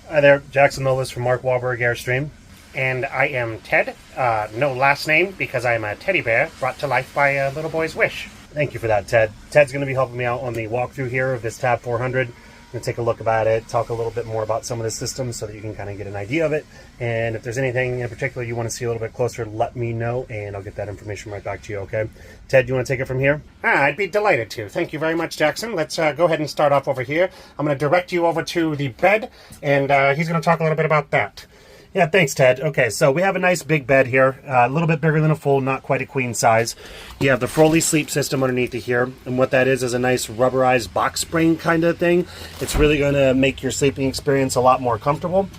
Hi there, Jackson Nolis from Mark Wahlberg Airstream. And I am Ted, no last name because I am a teddy bear brought to life by a little boy's wish. Thank you for that, Ted. Ted's going to be helping me out on the walkthrough here of this Tab 400. I'm going to take a look about it, talk a little bit more about some of the systems so that you can kind of get an idea of it. And if there's anything in particular you want to see a little bit closer, let me know and I'll get that information right back to you, okay? Ted, you want to take it from here? I'd be delighted to. Thank you very much, Jackson. Let's go ahead and start off over here. I'm going to direct you over to the bed, and he's going to talk a little bit about that. Yeah, thanks, Ted. Okay, so we have a nice big bed here, a little bit bigger than a full, not quite a queen size. You have the Froley sleep system underneath it here, and what that is a nice rubberized box spring kind of thing. It's really going to make your sleeping experience a lot more comfortable.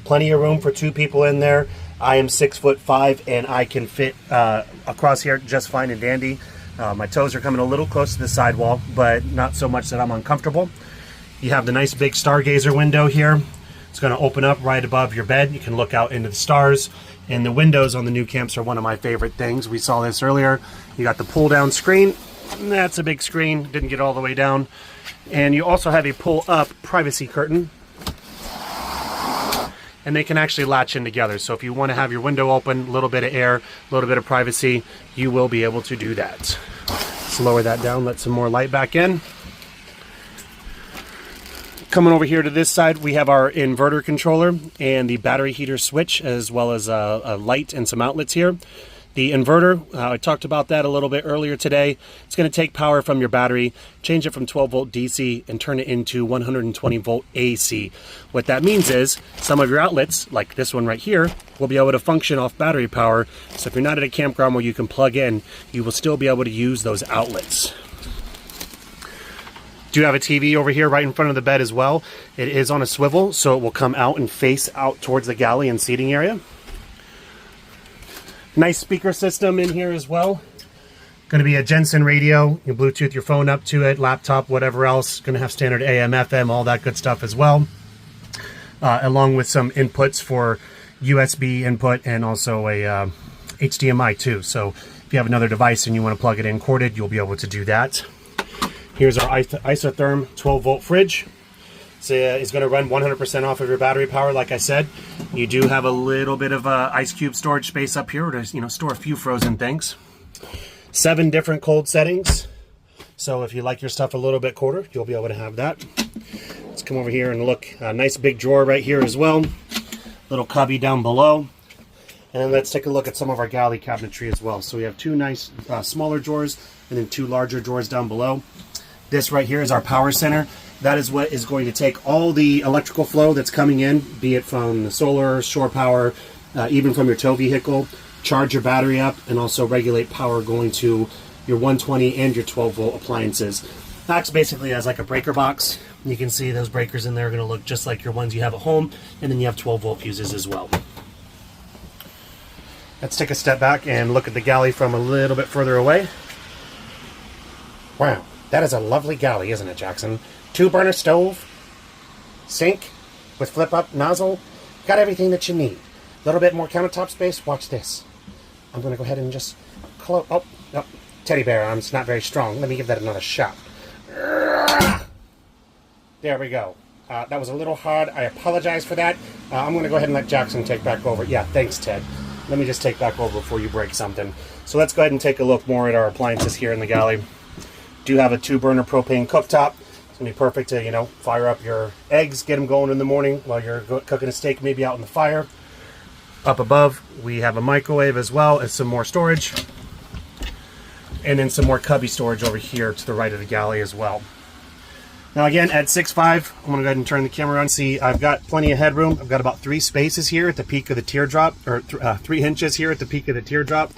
Plenty of room for two people in there. I am 6'5", and I can fit across here just fine and dandy. My toes are coming a little close to the sidewall, but not so much that I'm uncomfortable. You have the nice big stargazer window here. It's going to open up right above your bed. You can look out into the stars. And the windows on the new camps are one of my favorite things. We saw this earlier. You got the pull down screen. That's a big screen. Didn't get all the way down. And you also have a pull up privacy curtain. And they can actually latch in together. So if you want to have your window open, a little bit of air, a little bit of privacy, you will be able to do that. Let's lower that down, let some more light back in. Coming over here to this side, we have our inverter controller and the battery heater switch, as well as a light and some outlets here. The inverter, I talked about that a little bit earlier today. It's going to take power from your battery, change it from 12 volt DC, and turn it into 120 volt AC. What that means is some of your outlets, like this one right here, will be able to function off battery power. So if you're not at a campground where you can plug in, you will still be able to use those outlets. Do have a TV over here right in front of the bed as well. It is on a swivel, so it will come out and face out towards the galley and seating area. Nice speaker system in here as well. Going to be a Jensen radio. You Bluetooth your phone up to it, laptop, whatever else. Going to have standard AM, FM, all that good stuff as well. Along with some inputs for USB input and also a HDMI too. So if you have another device and you want to plug it in corded, you'll be able to do that. Here's our isotherm 12 volt fridge. It's going to run 100% off of your battery power, like I said. You do have a little bit of ice cube storage space up here to store a few frozen things. 7 different cold settings. So if you like your stuff a little bit colder, you'll be able to have that. Let's come over here and look. A nice big drawer right here as well. Little cubby down below. And then let's take a look at some of our galley cabinetry as well. So we have 2 nice smaller drawers and then 2 larger drawers down below. This right here is our power center. That is what is going to take all the electrical flow that's coming in, be it from the solar, shore power, even from your tow vehicle, charge your battery up, and also regulate power going to your 120 and your 12 volt appliances. Acts basically as like a breaker box. You can see those breakers in there are going to look just like your ones you have at home, and then you have 12 volt fuses as well. Let's take a step back and look at the galley from a little bit further away. Wow. That is a lovely galley, isn't it, Jackson? 2-burner stove, sink with flip-up nozzle. Got everything that you need. A little bit more countertop space. Watch this. I'm going to go ahead and just close. Oh, no. Teddy bear arms, not very strong. Let me give that another shot. There we go. That was a little hard. I apologize for that. I'm going to go ahead and let Jackson take back over. Yeah, thanks, Ted. Let me just take back over before you break something. So let's go ahead and take a look more at our appliances here in the galley. Do have a 2-burner propane cooktop. It's going to be perfect to, fire up your eggs, get them going in the morning while you're cooking a steak maybe out in the fire. Up above, we have a microwave as well as some more storage. And then some more cubby storage over here to the right of the galley as well. Now again, at 6'5", I'm going to go ahead and turn the camera on. See, I've got plenty of headroom. I've got about 3 spaces here at the peak of the teardrop, or 3 inches here at the peak of the teardrop.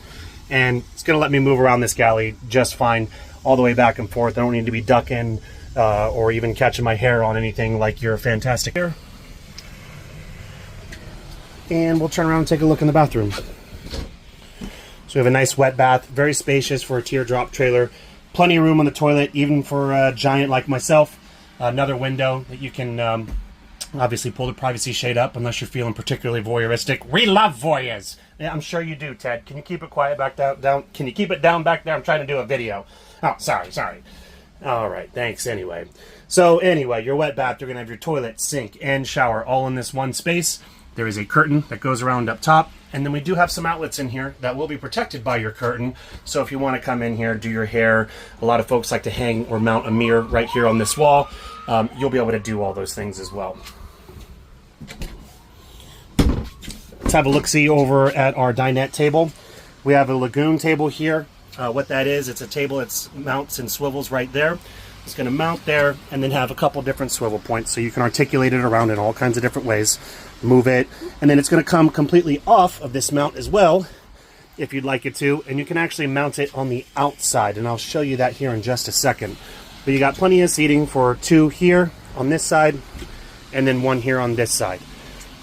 And it's going to let me move around this galley just fine, all the way back and forth. I don't need to be ducking or even catching my hair on anything like your fantastic hair. And we'll turn around and take a look in the bathroom. So we have a nice wet bath, very spacious for a teardrop trailer. Plenty of room on the toilet, even for a giant like myself. Another window that you can obviously pull the privacy shade up unless you're feeling particularly voyeuristic. We love voyeurs. Yeah, I'm sure you do, Ted. Can you keep it quiet back down? Can you keep it down back there? I'm trying to do a video. Oh, sorry. All right, thanks anyway. So anyway, your wet bath, you're going to have your toilet, sink, and shower all in this one space. There is a curtain that goes around up top, and then we do have some outlets in here that will be protected by your curtain. So if you want to come in here, do your hair, a lot of folks like to hang or mount a mirror right here on this wall. You'll be able to do all those things as well. Let's have a look-see over at our dinette table. We have a Lagoon table here. What that is, it's a table that mounts and swivels right there. It's going to mount there and then have a couple different swivel points so you can articulate it around in all kinds of different ways. Move it, and then it's going to come completely off of this mount as well if you'd like it to, and you can actually mount it on the outside, and I'll show you that here in just a second. But you got plenty of seating for 2 here on this side and then 1 here on this side.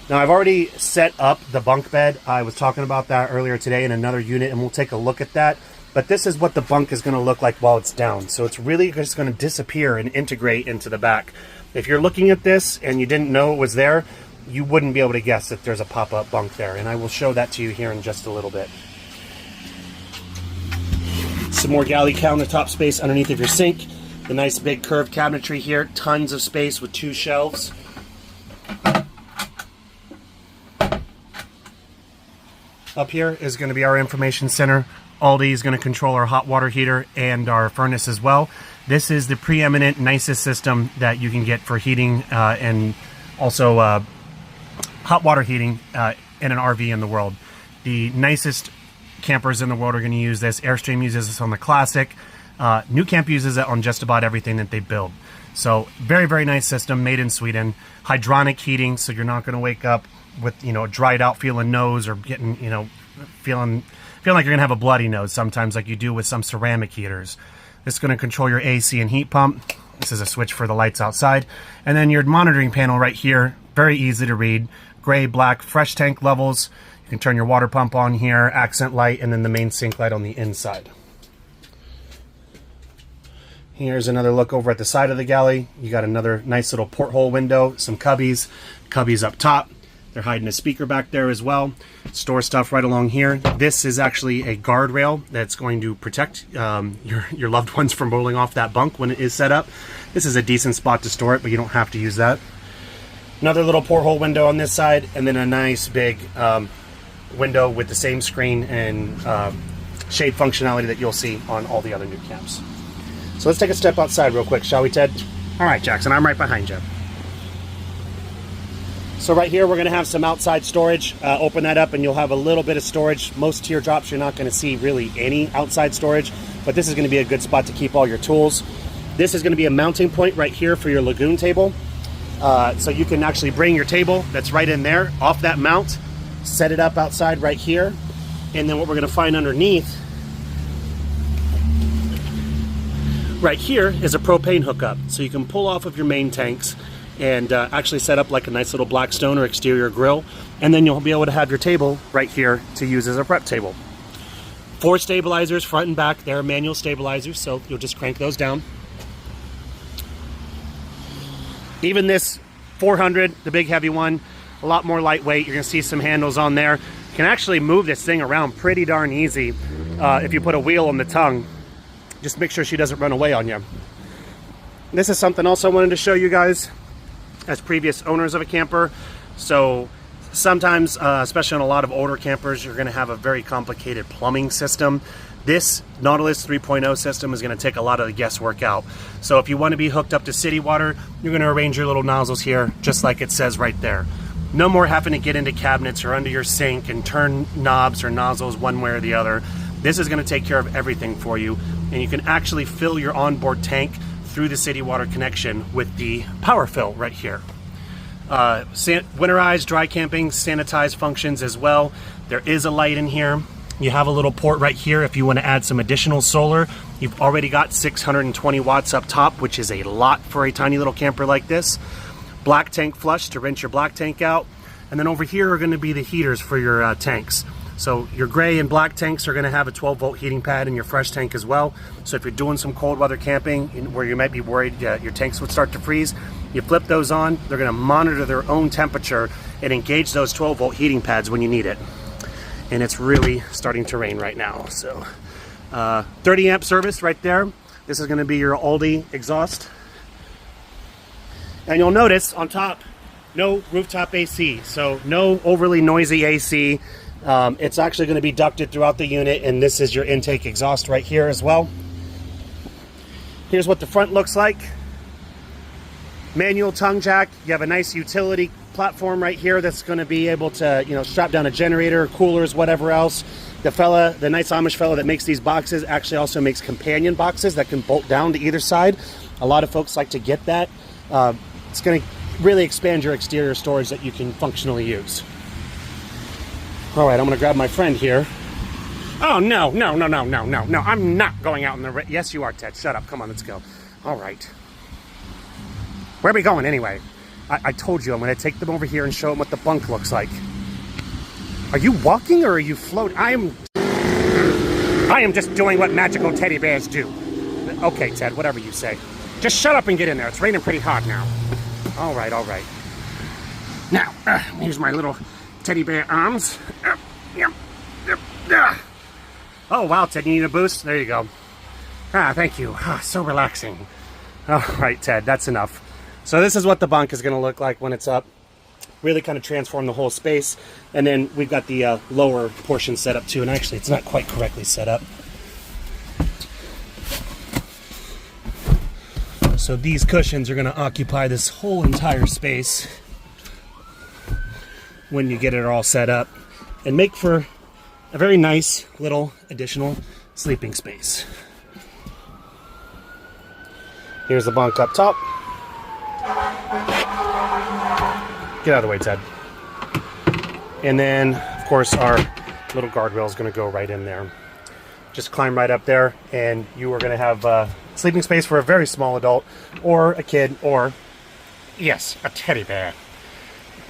Now I've already set up the bunk bed. I was talking about that earlier today in another unit, and we'll take a look at that. But this is what the bunk is going to look like while it's down. So it's really just going to disappear and integrate into the back. If you're looking at this and you didn't know it was there, you wouldn't be able to guess that there's a pop-up bunk there. And I will show that to you here in just a little bit. Some more galley countertop space underneath of your sink. The nice big curved cabinetry here. Tons of space with 2 shelves. Up here is going to be our information center. Aldi is going to control our hot water heater and our furnace as well. This is the preeminent, nicest system that you can get for heating and also hot water heating in an RV in the world. The nicest campers in the world are going to use this. Airstream uses this on the Classic. New Camp uses it on just about everything that they build. So very, very nice system, made in Sweden. Hydronic heating, so you're not going to wake up with, you know, a dried out feeling nose or getting, you know, feeling like you're gonna have a bloody nose sometimes, like you do with some ceramic heaters. This is gonna control your AC and heat pump. This is a switch for the lights outside. And then your monitoring panel right here, very easy to read. Gray, black, fresh tank levels. You can turn your water pump on here, accent light, and then the main sink light on the inside. Here's another look over at the side of the galley. You got another nice little porthole window, some cubbies up top. They're hiding a speaker back there as well. Store stuff right along here. This is actually a guardrail that's going to protect your loved ones from rolling off that bunk when it is set up. This is a decent spot to store it, but you don't have to use that. Another little porthole window on this side, and then a nice big window with the same screen and shade functionality that you'll see on all the other new camps. So let's take a step outside real quick, shall we, Ted? All right, Jackson, I'm right behind you. So right here, we're going to have some outside storage. Open that up and you'll have a little bit of storage. Most teardrops, you're not going to see really any outside storage, but this is going to be a good spot to keep all your tools. This is going to be a mounting point right here for your Lagoon table. So you can actually bring your table that's right in there off that mount, set it up outside right here. And then what we're going to find underneath right here is a propane hookup. So you can pull off of your main tanks and actually set up like a nice little Blackstone or exterior grill, and then you'll be able to have your table right here to use as a prep table. 4 stabilizers front and back. They're manual stabilizers, so you'll just crank those down. Even this 400, the big heavy one, a lot more lightweight. You're gonna see some handles on there. You can actually move this thing around pretty darn easy if you put a wheel on the tongue. Just make sure she doesn't run away on you. This is something else I wanted to show you guys as previous owners of a camper. So sometimes, especially on a lot of older campers, you're going to have a very complicated plumbing system. This Nautilus 3.0 system is going to take a lot of the guesswork out. So if you want to be hooked up to city water, you're going to arrange your little nozzles here just like it says right there. No more having to get into cabinets or under your sink and turn knobs or nozzles one way or the other. This is going to take care of everything for you, and you can actually fill your onboard tank through the city water connection with the power fill right here. Winterized, dry camping, sanitized functions as well. There is a light in here. You have a little port right here if you want to add some additional solar. You've already got 620 watts up top, which is a lot for a tiny little camper like this. Black tank flush to rinse your black tank out. And then over here are going to be the heaters for your tanks. So your gray and black tanks are going to have a 12-volt heating pad in your fresh tank as well. So if you're doing some cold weather camping where you might be worried your tanks would start to freeze, you flip those on. They're going to monitor their own temperature and engage those 12-volt heating pads when you need it. And it's really starting to rain right now. So 30 amp service right there. This is going to be your Aldi exhaust. And you'll notice on top, no rooftop AC, so no overly noisy AC. It's actually going to be ducted throughout the unit, and this is your intake exhaust right here as well. Here's what the front looks like. Manual tongue jack. You have a nice utility platform right here that's going to be able to, you know, strap down a generator, coolers, whatever else. The nice Amish fella that makes these boxes actually also makes companion boxes that can bolt down to either side. A lot of folks like to get that. It's going to really expand your exterior storage that you can functionally use. All right, I'm going to grab my friend here. Oh, no. I'm not going out in the... Yes, you are, Ted. Shut up. Come on, let's go. All right. Where are we going anyway? I told you I'm going to take them over here and show them what the bunk looks like. Are you walking or are you floating? I am just doing what magical teddy bears do. Okay, Ted, whatever you say. Just shut up and get in there. It's raining pretty hard now. All right. Now, here's my little teddy bear arms. Oh, wow, Ted, you need a boost? There you go. Thank you. So relaxing. All right, Ted, that's enough. So this is what the bunk is going to look like when it's up. Really kind of transform the whole space. And then we've got the lower portion set up too. And actually, it's not quite correctly set up. So these cushions are going to occupy this whole entire space when you get it all set up and make for a very nice little additional sleeping space. Here's the bunk up top. Get out of the way, Ted. And then, of course, our little guardrail is going to go right in there. Just climb right up there, and you are going to have sleeping space for a very small adult, or a kid, or, yes, a teddy bear.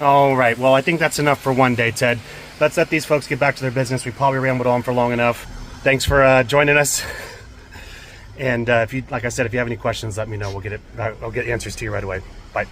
All right, well, I think that's enough for one day, Ted. Let's let these folks get back to their business. We probably rambled on for long enough. Thanks for joining us. And if you, like I said, if you have any questions, let me know. I'll get answers to you right away. Bye.